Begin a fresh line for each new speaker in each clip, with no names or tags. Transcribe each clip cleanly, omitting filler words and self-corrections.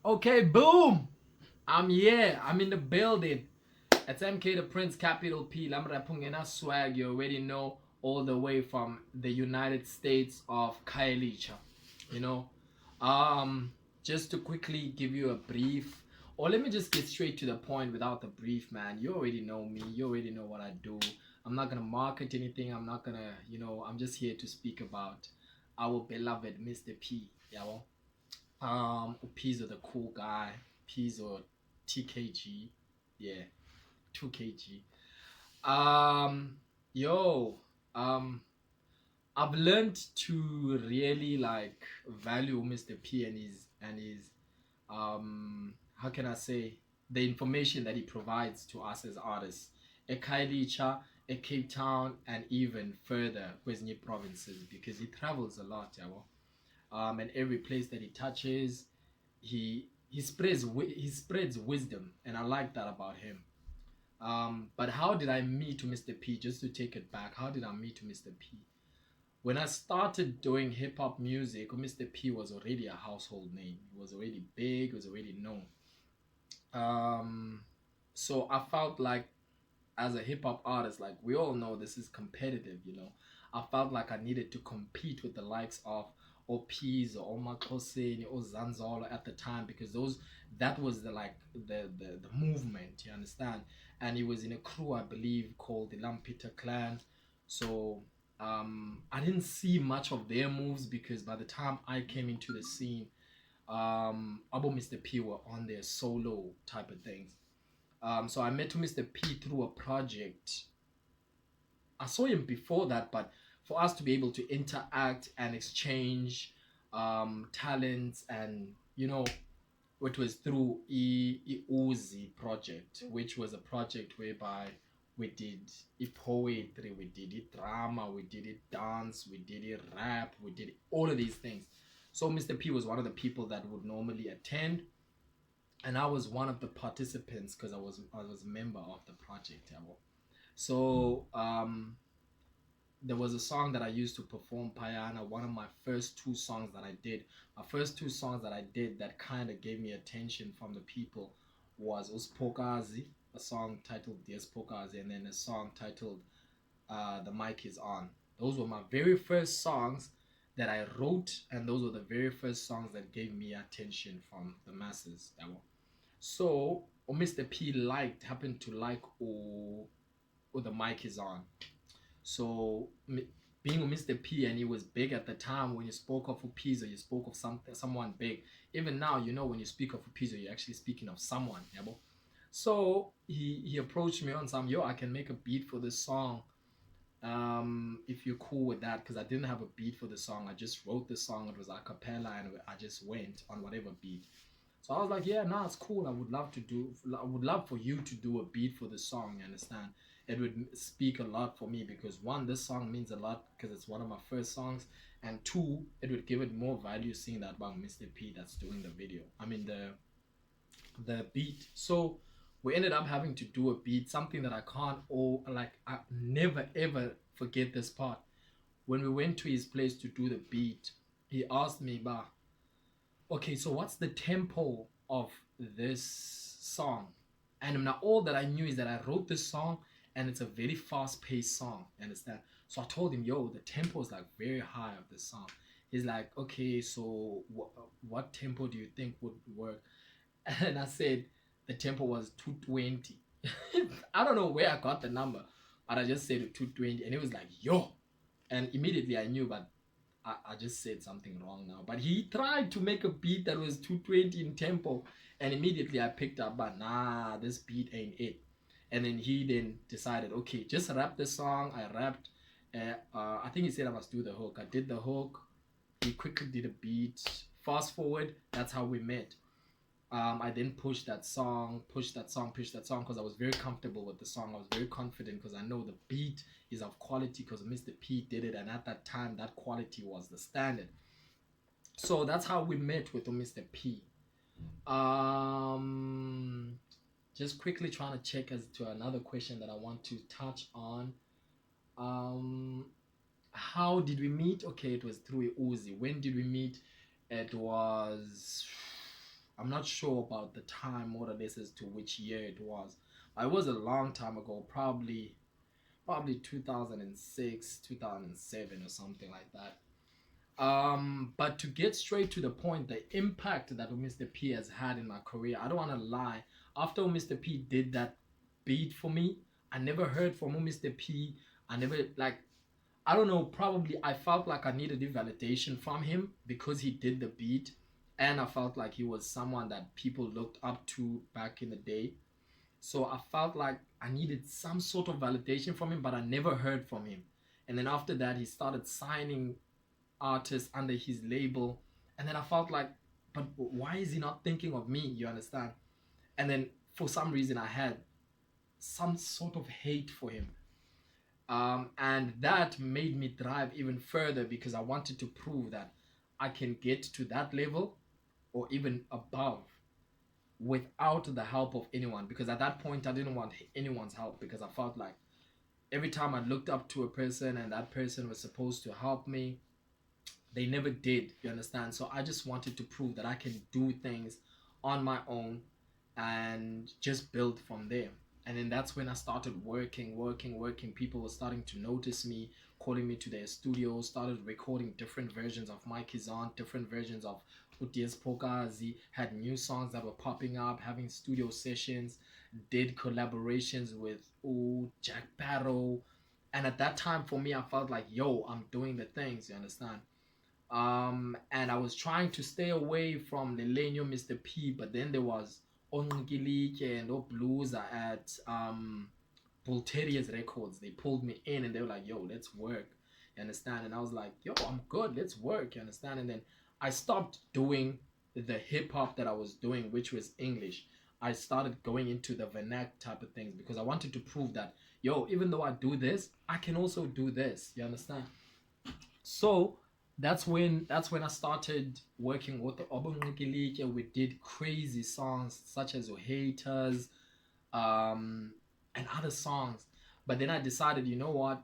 Okay, boom! I'm here. I'm in the building. It's MK the Prince, capital P. Lamra Pungena swag. You already know, all the way from the United States of Kailicha. You know, um, just to quickly give you a brief, or let me just get straight to the point without the brief, man. You already know me. You already know what I do. I'm not gonna market anything. I'm not gonna, I'm just here to speak about our beloved Mr. P. Yeah, well, Pzho the cool guy. Pzho TKG. Yeah, 2 kg. Um, yo, um, I've learned to really like value Mr. P and his how can I say, the information that he provides to us as artists. A Kailicha, a Cape Town, and even further Kwezinye provinces, because he travels a lot, yabo. And every place that he touches, he spreads wisdom, and I like that about him. But how did I meet Mr. P? Just to take it back, how did I meet Mr. P? When I started doing hip hop music, Mr. P was already a household name. He was already big. He was already known. Um, so I felt like, as a hip hop artist, like we all know, this is competitive. I felt like I needed to compete with the likes of OPs or Omakoseni or Zanzolo at the time, because that was the movement, you understand? And he was in a crew, I believe, called the Lampita Clan. So I didn't see much of their moves, because by the time I came into the scene, Abo Mr. P were on their solo type of things. So I met Mr. P through a project. I saw him before that, but for us to be able to interact and exchange talents, and it was through Uzi project, which was a project whereby we did poetry, we did it drama, we did it dance, we did it rap, we did all of these things. So Mr. P was one of the people that would normally attend, and I was one of the participants, because I was a member of the project. So there was a song that I used to perform Payana, one of my first two songs that I did. My first two songs that I did that kind of gave me attention from the people was Uspokazi, a song titled Yes Pokazi, and then a song titled The Mic Is On. Those were my very first songs that I wrote, and those were the very first songs that gave me attention from the masses. So, Mr. P happened to like, or the mic is on. So, being Mr. P, and he was big at the time, when you spoke of Pizzo, you spoke of someone big. Even now, when you speak of Pizzo, you're actually speaking of someone. So he approached me on some, yo, I can make a beat for this song. If you're cool with that, because I didn't have a beat for the song. I just wrote the song. It was a cappella, and I just went on whatever beat. So I was like, yeah, nah, it's cool. I would love for you to do a beat for the song. You understand? It would speak a lot for me, because one, this song means a lot because it's one of my first songs, and two, it would give it more value seeing that about Mr. P that's doing the video. I mean the beat. So we ended up having to do a beat, something that I can't, I never ever forget this part. When we went to his place to do the beat, he asked me, bah, okay, so what's the tempo of this song? And now all that I knew is that I wrote this song, and it's a very fast paced song. You understand? So I told him, yo, the tempo is like very high of this song. He's like, okay, so what tempo do you think would work? And I said the tempo was 220. I don't know where I got the number, but I just said 220, and it was like, yo. And immediately I knew, but I just said something wrong now. But he tried to make a beat that was 220 in tempo, and immediately I picked up, but nah, this beat ain't it. And then he then decided, okay, just rap the song. I rapped. I think he said I must do the hook. I did the hook. He quickly did a beat. Fast forward, that's how we met. I then pushed that song, because I was very comfortable with the song. I was very confident because I know the beat is of quality, because Mr. P did it, and at that time, that quality was the standard. So that's how we met with Mr. P. Um, just quickly trying to check as to another question that I want to touch on. Um, how did we meet? Okay, it was through Uzi. When did we meet? It was, I'm not sure about the time more or less as to which year it was. It was a long time ago, probably 2006, 2007 or something like that. But to get straight to the point, the impact that Mr. P has had in my career, I don't want to lie. After Mr. P did that beat for me, I never heard from Mr. P. I never like I don't know, probably I felt like I needed the validation from him because he did the beat, and I felt like he was someone that people looked up to back in the day. So I felt like I needed some sort of validation from him, but I never heard from him. And then after that, he started signing artists under his label, and then I felt like, but why is he not thinking of me? You understand? And then for some reason, I had some sort of hate for him. And that made me thrive even further because I wanted to prove that I can get to that level or even above without the help of anyone. Because at that point, I didn't want anyone's help because I felt like every time I looked up to a person and that person was supposed to help me, they never did. You understand? So I just wanted to prove that I can do things on my own and just build from there. And then that's when I started working. People were starting to notice me, calling me to their studio, started recording different versions of Mike is on, different versions of Uties Pokazi, had new songs that were popping up, having studio sessions, did collaborations with Jack Barrow. And at that time for me, I felt like, yo, I'm doing the things, you understand? And I was trying to stay away from Lelenio Mr. P, but then there was Onqilike and Blues at Volteria's Records. They pulled me in and they were like, yo, let's work. You understand? And I was like, yo, I'm good, let's work. You understand? And then I stopped doing the hip hop that I was doing, which was English. I started going into the vernac type of things because I wanted to prove that, yo, even though I do this, I can also do this. You understand? So that's when I started working with the Obonqilike. We did crazy songs such as Haters, um, and other songs. But then I decided, you know what?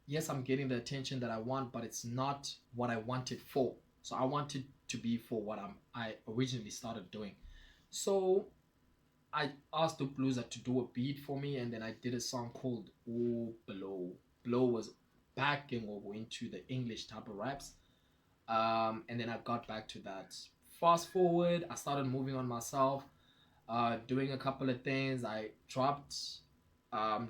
Yes, I'm getting the attention that I want, but it's not what I wanted for. So I wanted to be for what I originally started doing. So I asked the blueser to do a beat for me, and then I did a song called "Oh Blow." Blow was backing over into the English type of raps, and then I got back to that. Fast forward, I started moving on myself, doing a couple of things. I dropped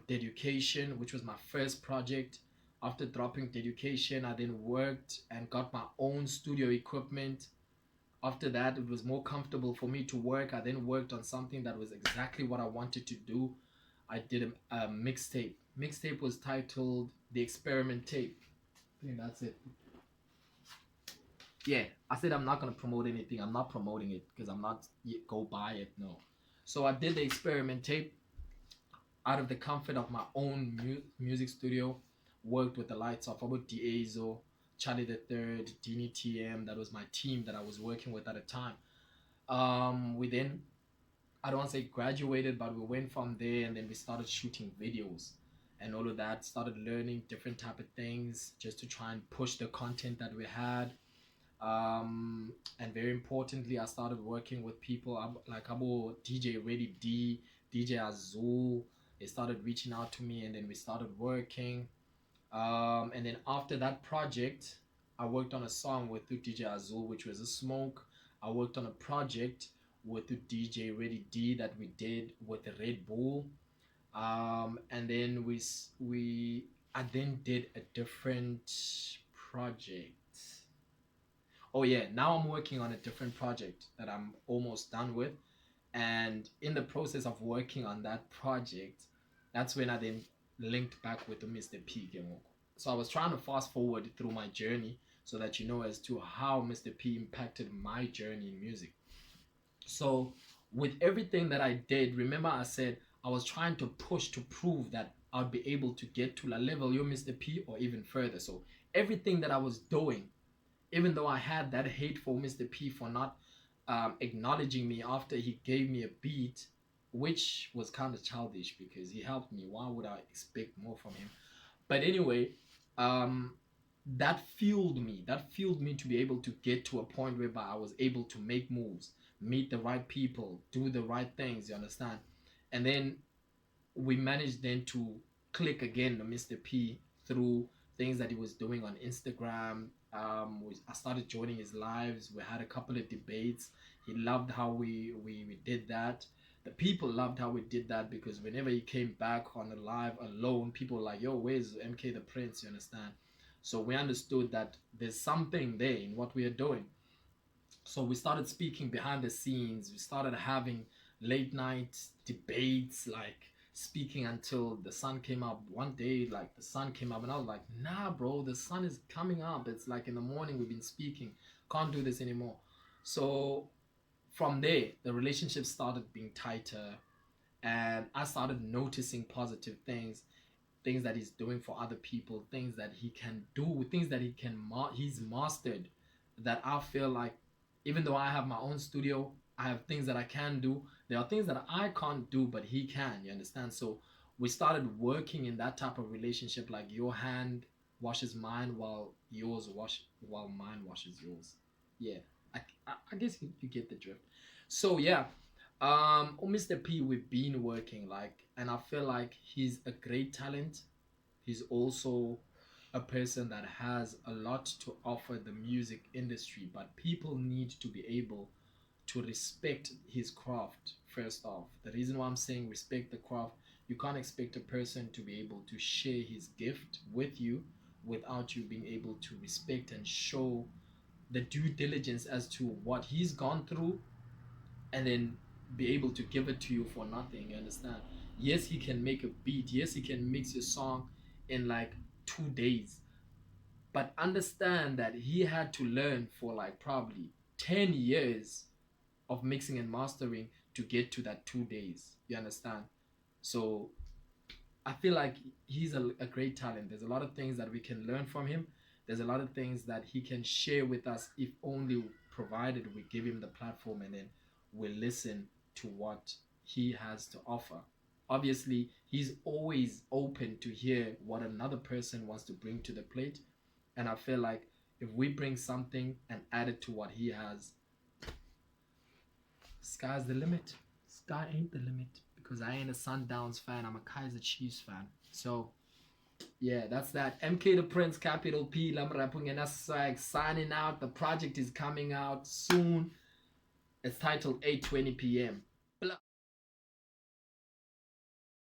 Dedication, which was my first project. After dropping Dedication, I then worked and got my own studio equipment. After that, it was more comfortable for me to work. I then worked on something that was exactly what I wanted to do. I did a mixtape. Mixtape was titled The Experiment Tape. I think that's it. Yeah, I said I'm not gonna promote anything. I'm not promoting it because I'm not go buy it. No. So I did the experiment tape out of the comfort of my own music studio. Worked with the lights of about Diesel, Charlie the Third, Dini TM. That was my team that I was working with at the time. We then I don't want to say graduated, but we went from there and then we started shooting videos and all of that. Started learning different type of things just to try and push the content that we had. And very importantly, I started working with people like Abo DJ Ready D, DJ Azul. They started reaching out to me, and then we started working. And then after that project, I worked on a song with the DJ Azul, which was a smoke. I worked on a project with the DJ Ready D that we did with the Red Bull. And then I then did a different project. Oh yeah, now I'm working on a different project that I'm almost done with. And in the process of working on that project, that's when I then linked back with the Mr. P game. So I was trying to fast forward through my journey so that you know as to how Mr. P impacted my journey in music. So with everything that I did, remember I said I was trying to push to prove that I'd be able to get to a level you Mr. P or even further. So everything that I was doing, even though I had that hate for Mr. P for not acknowledging me after he gave me a beat, which was kind of childish because he helped me. Why would I expect more from him? But anyway, um, that fueled me. That fueled me to be able to get to a point whereby I was able to make moves meet the right people, do the right things, you understand? And then we managed then to click again to Mr. P through things that he was doing on Instagram. I started joining his lives. We had a couple of debates. He loved how we did that. The people loved how we did that because whenever he came back on a live alone, people were like, yo, where's MK the Prince? You understand? So we understood that there's something there in what we are doing. So we started speaking behind the scenes. We started having late night debates, like speaking until the sun came up. One day, like the sun came up, and I was like, nah, bro, the sun is coming up. It's like in the morning we've been speaking. Can't do this anymore. So from there, the relationship started being tighter, and I started noticing positive things, things that he's doing for other people, things that he can do, things that he's mastered, that I feel like even though I have my own studio, I have things that I can do. There are things that I can't do, but he can. You understand? So we started working in that type of relationship, like your hand washes mine while mine washes yours. Yeah, I guess you get the drift. So yeah, on Mr. P, we've been working like, and I feel like he's a great talent. He's also a person that has a lot to offer the music industry, but people need to be able to respect his craft first off. The reason why I'm saying respect the craft, you can't expect a person to be able to share his gift with you without you being able to respect and show the due diligence as to what he's gone through, and then be able to give it to you for nothing. You understand? Yes, he can make a beat. Yes, he can mix your song in like 2 days. But understand that he had to learn for like probably 10 years of mixing and mastering to get to that 2 days. You understand? So I feel like he's a great talent. There's a lot of things that we can learn from him. There's a lot of things that he can share with us if only provided we give him the platform and then we listen to what he has to offer. Obviously, he's always open to hear what another person wants to bring to the plate. And I feel like if we bring something and add it to what he has, sky's the limit. Sky ain't the limit because I ain't a Sundowns fan. I'm a Kaiser Chiefs fan. So yeah, that's that. MK the Prince, capital P, Lamrapung Swag, signing out. The project is coming out soon. It's titled 8:20 p.m.